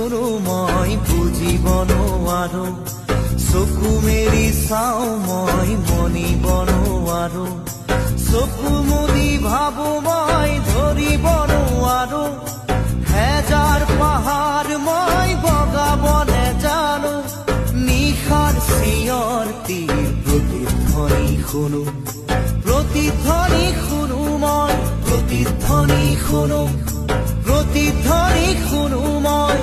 শুনো মই বুজিব নোৱাৰো চকু মেলি চাও মই মনিব নোৱাৰো চকু মুদি ভাবো মই ধৰিব নোৱাৰো হেজাৰ পাহাৰ মই বগাব নেজানো নিশাৰ চিঞৰ তীৰ প্ৰতিধ্বনি শুনো মই প্ৰতিধ্বনি শুনো মই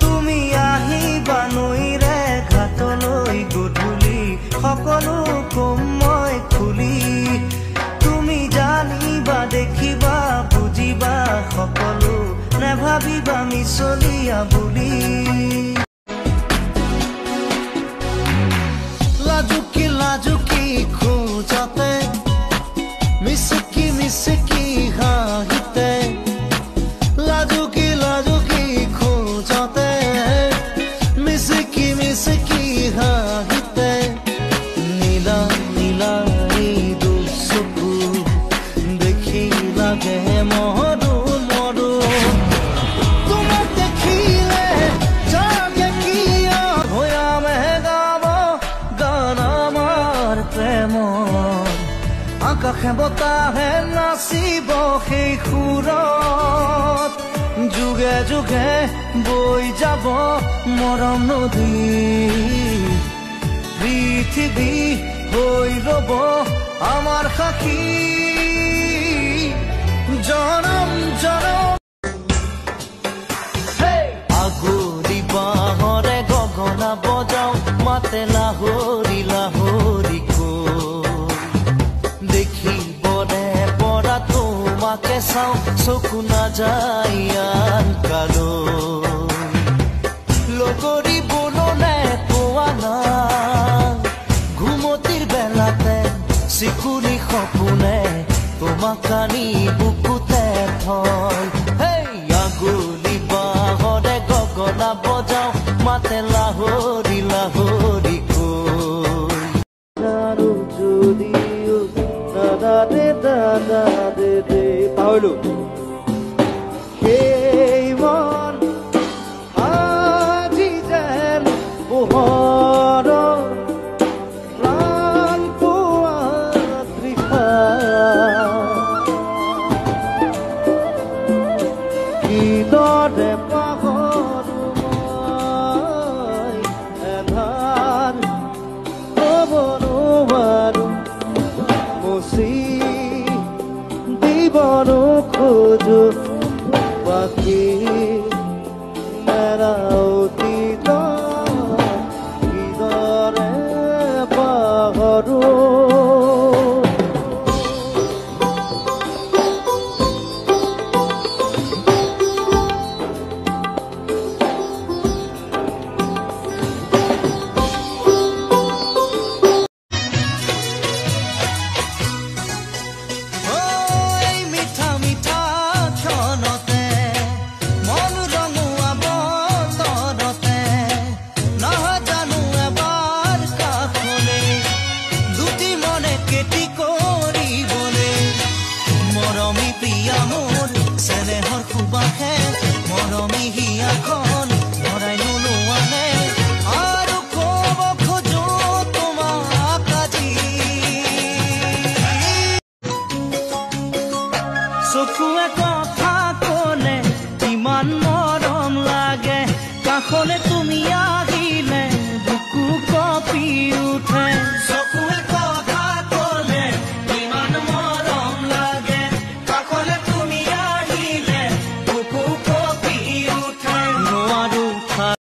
তুমি আহিবা নৈৰে ঘাটলৈ গধূলি সকলো কম মই খুলি তুমি জানিবা দেখিবা বুজিবা সকলো নেভাবিবা মিছলীয়া বুলি লাজুকি খোজতে মিচকি হাঁহিতে লাজুকি খোজতে মিচকি হাঁহিতে নীলা এই দুচকু দেখি লাগে মৰো তোমাক দেখিলে জাগে কিয় ভয়ামে গাব গান আমাৰ প্ৰেমৰ আকাশে বতাহে নাচিব সেই সুৰত যুগে যুগে বৈ যাব মৰম নদী পৃথিৱী হৈ ৰব আমাৰ সাক্ষী জনম আগলি বাঁহৰে গগনা বজাও মাতে লাহৰি দেখিবনে পৰা তোমাকে চাও চকু নাযায় আন কালৈ লগৰী বননে পোৱা নাই ঘুমতিৰ বেলাতে চিকুৰি সপোনে তোমাক আনি বুকুতে থয় আগলি বাঁহৰে গগনা বজাও মাতে লাহৰি কৈ পাহৰিলো সেই মন আজি যেন পোহৰ প্ৰাণ পোৱা তৃষা কিদৰে পাহৰো মই এধাৰ ক'ব নোৱাৰো মুচি দিবনো খোজো বাকী মেৰা অতীত কিদৰে পাহৰো মৰমী হিয়াখন ভৰাই নোলোৱানে আৰু ক'ব খোজো তোমাক আজি চকুৱে কথা ক'লে ইমান মৰম লাগে কাষলে তুমি